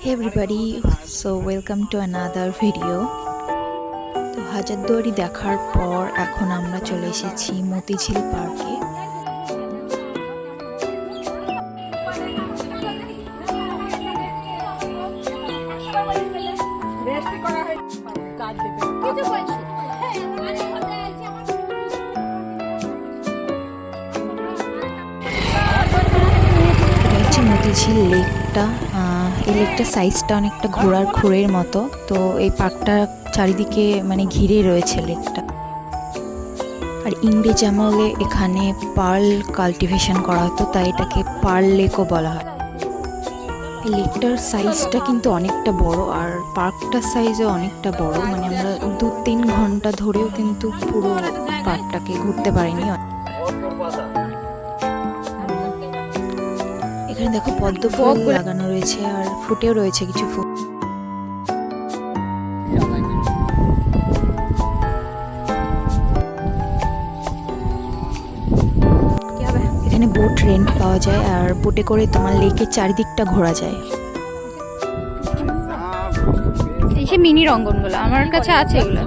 Hey everybody, so welcome to another video. তো হাজারদুয়ারি দেখার পর এখন আমরা চলে এসেছি মতিঝিল পার্কে। মতিঝিল লেকটা, এই লেকটার সাইজটা অনেকটা ঘোড়ার খুরের মতো। তো এই পার্কটা চারিদিকে মানে ঘিরে রয়েছে লেকটা। আর ইংরেজ আমলে এখানে পার্ল কাল্টিভেশন করা হতো, তাই এটাকে পার্ল লেকও বলা হয়। এই লেকটার সাইজটা কিন্তু অনেকটা বড়, আর পার্কটার সাইজও অনেকটা বড়। মানে আমরা 2-3 ঘন্টা ধরেও কিন্তু পুরো পার্কটাকে ঘুরতে পারিনি। এখানে দেখো পদ্ম ফুল লাগানো রয়েছে, আর ফুটেও রয়েছে কিছু ফুল। এখানে বোট রেন্ট পাওয়া যায়, আর বোটে করে তোমার লেকের চারিদিকটা ঘোরা যায়। এই যে মিনি রঙ্গনগুলো আমার কাছে আছে, এগুলো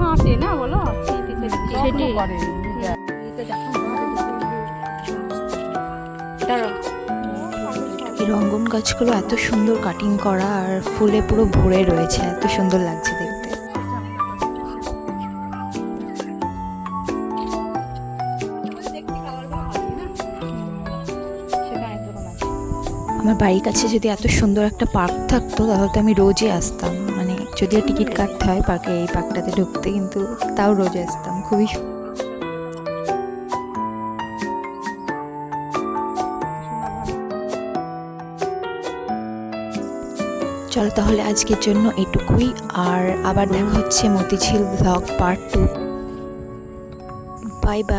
না বলো সেটি এই রঙ্গন গাছগুলো এত সুন্দর কাটিং করা, আর ফুলে পুরো ভরে রয়েছে, এত সুন্দর লাগছে দেখতে। আমার বাড়ির কাছে যদি এত সুন্দর একটা পার্ক থাকতো তাহলে তো আমি রোজই আসতাম। মানে যদিও টিকিট কাটতে হয় পার্কে, এই পার্কটাতে ঢুকতে, কিন্তু তাও রোজ আসতাম। খুবই চলো তাহলে আজকের জন্য এটুকুই, আর আবার দেখা হচ্ছে Motijheel blog part 2। Bye bye.